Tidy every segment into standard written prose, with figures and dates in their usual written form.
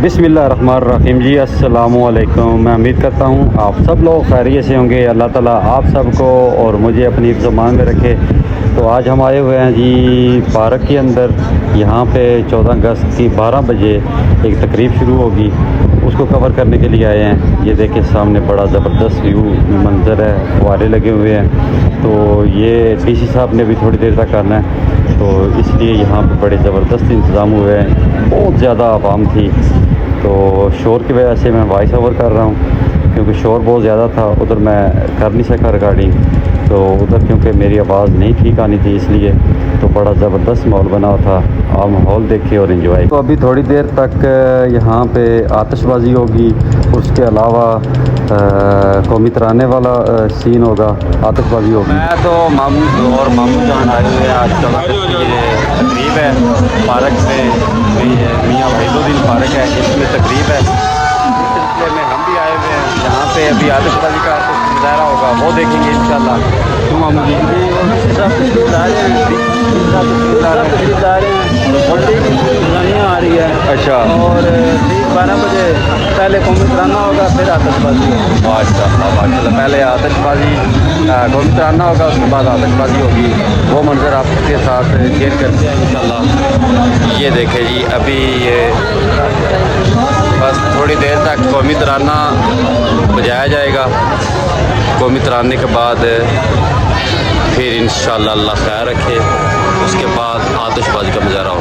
बिस्मिल्लाहिर्रहमानिर्रहीम जी, अस्सलाम वालेकुम। मैं उम्मीद करता हूँ आप सब लोग खैरियत से होंगे। अल्लाह ताला आप सबको और मुझे अपनी हिफ्ज़-ओ-मान में रखे। तो आज हम आए हुए हैं जी पार्क के अंदर। यहाँ पे 14 अगस्त की 12 बजे एक तकरीब शुरू होगी, उसको कवर करने के लिए आए हैं। ये देखिए सामने बड़ा ज़बरदस्त व्यू मंज़र है, फुव्वारे लगे हुए हैं। तो ये डीसी साहब ने भी थोड़ी देर तक आना है, तो इसलिए यहाँ पे बड़े ज़बरदस्त इंतज़ाम हुए हैं। बहुत ज़्यादा आवाम थी, तो शोर की वजह से मैं वॉइस ओवर कर रहा हूँ, क्योंकि शोर बहुत ज़्यादा था। उधर मैं कर नहीं सका रिकॉर्डिंग, तो उधर क्योंकि मेरी आवाज़ नहीं ठीक आनी थी, इसलिए तो बड़ा ज़बरदस्त माहौल बना हुआ था। आप माहौल देखिए और इन्जॉय। तो अभी थोड़ी देर तक यहाँ पे आतिशबाज़ी होगी, उसके अलावा कौमी तराने वाला सीन होगा, आतिशबाज़ी होगी। मैं तो मामू और मामू जान आए हुए हैं। आज 14 अगस्त की ये तकरीब है पार्क में, मियाँ वहीदुद्दीन पार्क है, इसमें तकरीब है। इस सिलसिले में हम भी आए हुए हैं। यहाँ पे अभी आतिशबाज़ी का मुजाहरा होगा, वो देखेंगे इंशाल्लाह। तुम मामू जी आ रही है। अच्छा, और ठीक 12 बजे पहले कौमी तराना होगा, फिर आतिशबाजी। माशाल्लाह। पहले आतिशबाज़ी कौमी तराना होगा, उसके बाद आतिशबाज़ी होगी। वो मंज़र आपके साथ शेयर करते हैं इंशाल्लाह। ये देखें जी, अभी ये बस थोड़ी देर तक कौमी तराना बजाया जाएगा। कौमी तराने के बाद फिर इंशाल्लाह अल्लाह खैर रखे, उसके बाद आतिशबाज़ी का मुजाहरा होगा।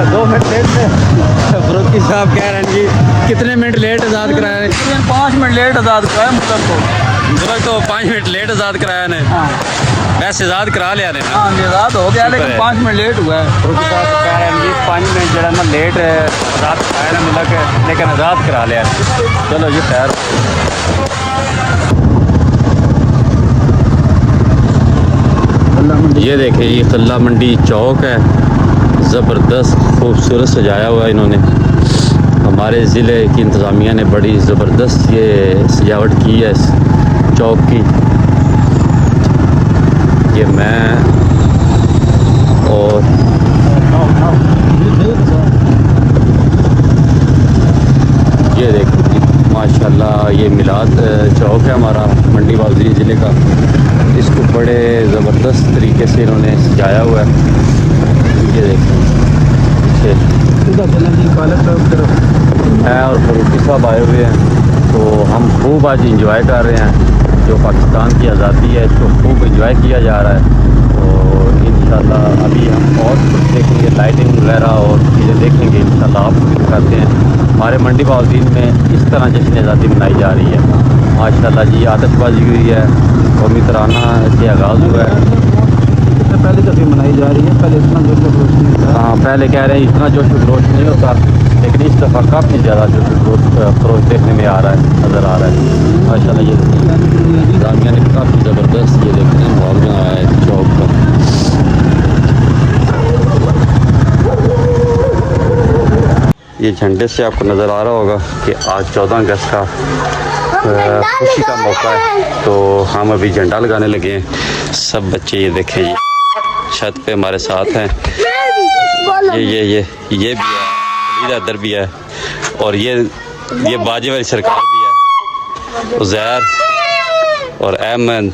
2 मिनट लेट थे। फरूकी साहब कह रहे हैं जी कितने मिनट लेट आज़ाद कराया है? 5 मिनट लेट आज़ाद कराया मुल्क को। मुल्क तो 5 मिनट लेट आज़ाद कराया ने, हाँ वैसे आज़ाद करा लिया ने ना। हाँ जी आज़ाद हो गया, लेकिन 5 मिनट लेट हुआ है। फरूकी साहब कह रहे हैं जी 5 मिनट जो है ना लेट आज़ाद कराया ना मुल्क, लेकिन आज़ाद करा लिया। चलो जी खैर। ये देखिए ये खल्ला मंडी चौक है, ज़बरदस्त खूबसूरत सजाया हुआ है इन्होंने। हमारे ज़िले की इंतज़ामिया ने बड़ी ज़बरदस्त ये सजावट की है इस चौक की। ये मैं और ये देखिए माशाल्लाह ये मिलाद चौक है हमारा मंडी बाज़ार ज़िले का। इसको बड़े ज़बरदस्त तरीके से इन्होंने सजाया हुआ है। ये देखिए मैं और फरूकी साहब आए हुए हैं, तो हम खूब आज इंजॉय कर रहे हैं। जो पाकिस्तान की आज़ादी है इसको खूब इंजॉय किया जा रहा है। तो इंशाल्लाह अभी हम और कुछ देखेंगे, लाइटिंग वगैरह और चीज़ें देखेंगे इंशाल्लाह, आपको भी दिखाते हैं। हमारे मंडी बाज़ार में इस तरह जश्न आज़ादी मनाई जा रही है माशाल्लाह जी। आतिशबाजी हुई है, कौमी तराना से आगाज़ हुआ है। पहले दफ़े मनाई जा रही है, पहले इतना जोश खरोश नहीं था। हाँ पहले कह रहे हैं इतना जोश खरोश नहीं होता, लेकिन इस दफ़ा काफ़ी ज़्यादा जोश खरोश देखने में आ रहा है, नज़र आ रहा है माशाल्लाह। ये जामिया ने काफ़ी ज़बरदस्त ये देखते हैं माहौल में आया है चौक का। ये झंडे से आपको नज़र आ रहा होगा कि आज 14 अगस्त का खुशी का मौका है, तो हम अभी झंडा लगाने लगे हैं। सब बच्चे ये देखें जी छत पे हमारे साथ हैं। ये भी है, वलीद अदर भी है, और ये बाजे वाली सरकार भी है, उज़ैर और अहमद,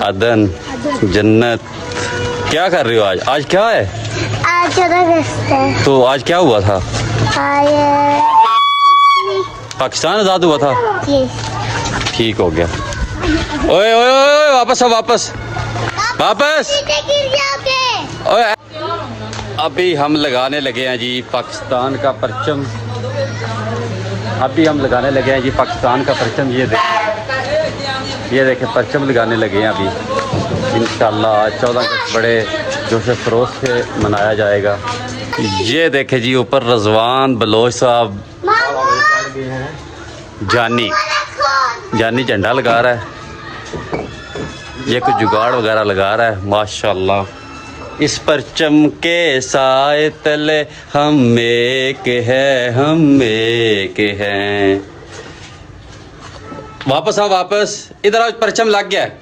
अदन, जन्नत। क्या कर रही हो आज? आज क्या है? आज 14 अगस्त है। तो आज क्या हुआ था? पाकिस्तान आज़ाद हुआ था। ठीक हो गया। ओए ओए ओए वापस आओ, वापस वापस। ओए अभी हम लगाने लगे हैं जी पाकिस्तान का परचम। अभी हम लगाने लगे हैं जी पाकिस्तान का परचम। ये देखें परचम लगाने लगे हैं अभी। इंशाल्लाह आज 14 अगस्त बड़े जोश खरोश से मनाया जाएगा। ये देखें जी ऊपर रज़वान बलोच साहब जानी झंडा लगा रहा है। ये कुछ जुगाड़ वगैरह लगा रहा है माशाल्लाह। इस परचम के साए तले हम एक है, हम एक हैं। वापस आओ, वापस इधर आओ, परचम लग गया है।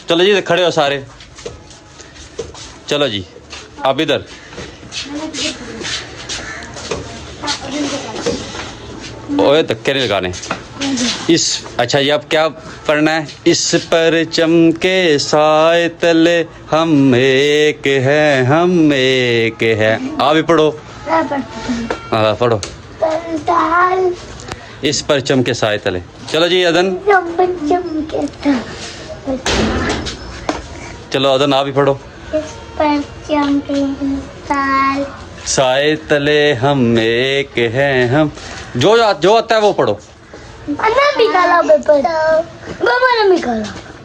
चलो जी खड़े हो सारे, चलो जी आप इधर। ओए धक्के नहीं लगाने। इस अच्छा ये अब क्या पढ़ना है? इस परचम के साए तले हम एक हैं, हम एक हैं। आप भी पढ़ो। हाँ पढ़ो। इस परचम के साए तले। चलो जी अदन। चलो अदन आप भी पढ़ो। इस परचम के साए तले हम एक हैं, हम जो आता है वो पढ़ो।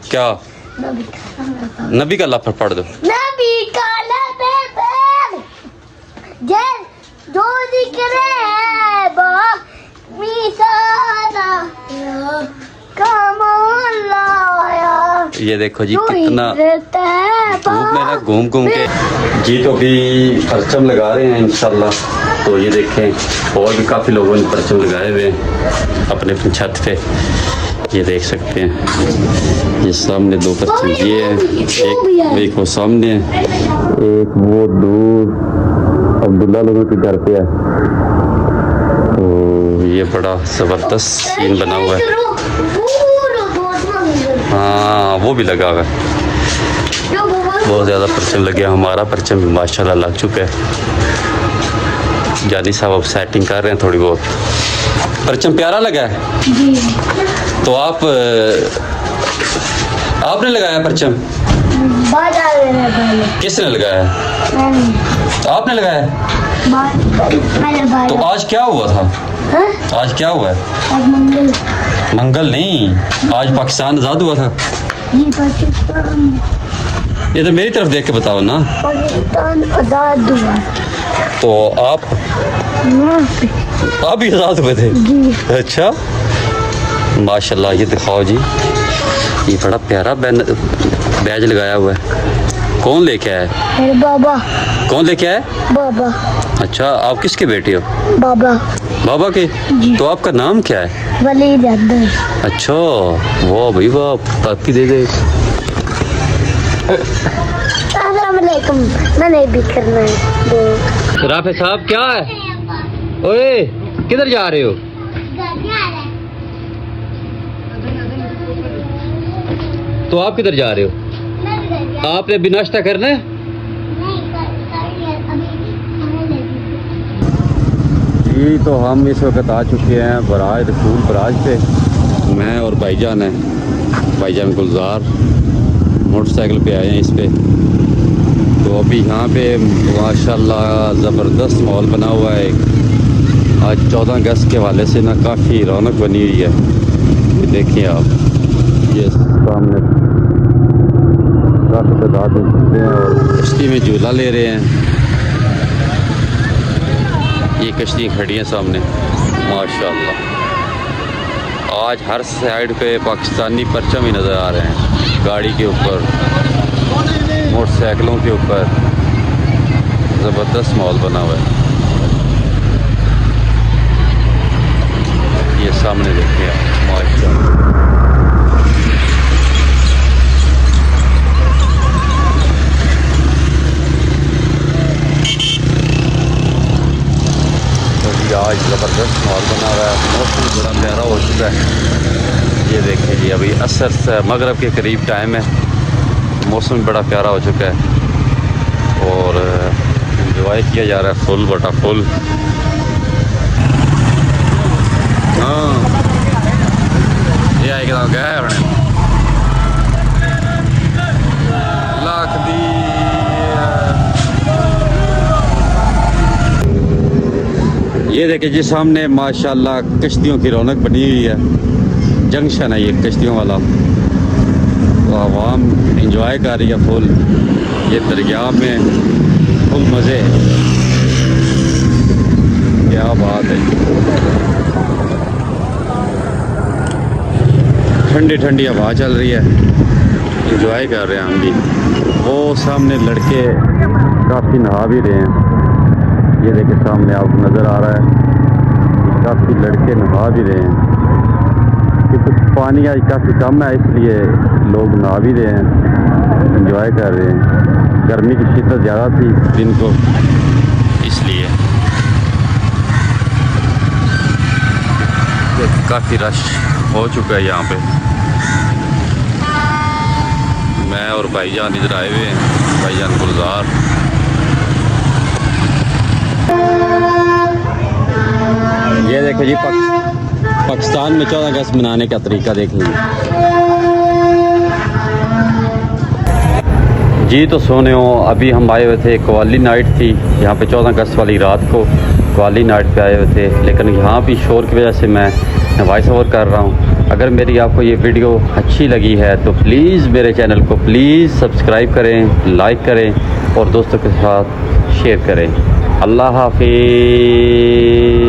क्या नबी का लफ्ज़ पढ़ दो। नबी का लफ्ज़ जो जिक्र है ये देखो जी कितना धूप में ना घूम घूम के जी। तो अभी परचम लगा रहे हैं इंशाल्लाह। तो ये देखें और भी काफ़ी लोगों ने परचम लगाए हुए हैं अपने अपनी छत पे, ये देख सकते हैं। ये सामने 2 परचम ये है, एक वो सामने है, एक वो दूर अब्दुल्ला लोगों के घर पे है। तो ये बड़ा ज़बरदस्त सीन बना हुआ है। हाँ वो भी लगा हुआ है, बहुत ज़्यादा परचम लगे। हमारा परचम भी माशाल्लाह लग चुका है। जानी साहब अब सेटिंग कर रहे हैं थोड़ी बहुत। परचम प्यारा लगा है तो आपने लगाया परचम? बाजा लेने पहले किसने लगाया? मैंने तो आपने लगाया? मैंने तो बाजा आज क्या हुआ था? हाँ? आज क्या हुआ है? आज मंगल मंगल नहीं, आज पाकिस्तान आज़ाद हुआ था। ये पाकिस्तान ये तो मेरी तरफ देख के बताओ ना। पाकिस्तान आजाद हुआ तो आप भी आज़ाद हुए थे? जी अच्छा, माशाल्लाह। ये दिखाओ जी, ये बड़ा प्यारा बैज लगाया हुआ है। कौन लेके आया है? मेरे बाबा कौन लेके आया? बाबा अच्छा, आप किसके बेटे हो? बाबा बाबा के? तो आपका नाम क्या है? वलीद अब्दुल। अच्छा, वाह भाई वाह, ताकि दे दे। अस्सलाम वालेकुम। मैंने भी करना है। राफे साहब क्या है? ओए किधर जा रहे हो? तो आप किधर जा रहे हो? आपने अभी नाश्ता करना है? जी, तो हम इस वक्त आ चुके हैं बराज रसूल बराज पे। मैं और भाईजान हैं, भाईजान गुलजार मोटरसाइकिल पे आए हैं इस पे। तो अभी यहाँ पे माशाल्लाह ज़बरदस्त माहौल बना हुआ है। आज 14 अगस्त के हवाले से ना काफ़ी रौनक बनी हुई है। ये देखिए आप, ये सामने काफ़ी तादाद में घूमते हैं और कश्ती में झूला ले रहे हैं। ये कश्ती खड़ी हैं सामने माशाल्लाह। आज हर साइड पे पाकिस्तानी परचम ही नज़र आ रहे हैं, गाड़ी के ऊपर, मोटरसाइकिलों के ऊपर। ज़बरदस्त माहौल बना हुआ है। ये सामने देखिए माशाल्लाह। आज ज़बरदस्त माहौल बना हुआ है, मौसम बड़ा प्यारा हो चुका है। ये देखिए जी, अभी असर से मगरब के करीब टाइम है, मौसम बड़ा प्यारा हो चुका है और एंजॉय किया जा रहा है फुल बटा फुल। हाँ, ये आएगा तो क्या है अपने लाख दी। ये देखिए जी सामने माशाल्लाह कश्तियों की रौनक बनी हुई है। जंक्शन है ये कश्तियों वाला, तो आवाम इंजॉय कर रही है फुल। ये दरिया में फुल मज़े, क्या बात है। ठंडी ठंडी हवा चल रही है, इंजॉय कर रहे हैं हम भी। वो सामने लड़के काफ़ी नहा भी रहे हैं। ये देखिए सामने आपको नज़र आ रहा है, काफ़ी लड़के नहा भी रहे हैं क्योंकि पानी आज काफ़ी कम है, इसलिए लोग नहा भी रहे हैं, एंजॉय कर रहे हैं। गर्मी की शिद्दत ज़्यादा थी दिन को, इसलिए काफ़ी रश हो चुका है यहाँ पे। मैं और भाईजान इधर आए हुए हैं, भाईजान गुलजार। ये देखो जी, पाकिस्तान में 14 अगस्त मनाने का तरीका देख लीजिए जी। तो सोने हो, अभी हम आए हुए थे, कवाली नाइट थी यहाँ पे 14 अगस्त वाली रात को कवाली नाइट पे आए हुए थे, लेकिन यहाँ भी शोर की वजह से मैं वॉइस ओवर कर रहा हूँ। अगर मेरी आपको ये वीडियो अच्छी लगी है तो प्लीज़ मेरे चैनल को प्लीज़ सब्सक्राइब करें, लाइक करें और दोस्तों के साथ शेयर करें। अल्लाह हाफिज़।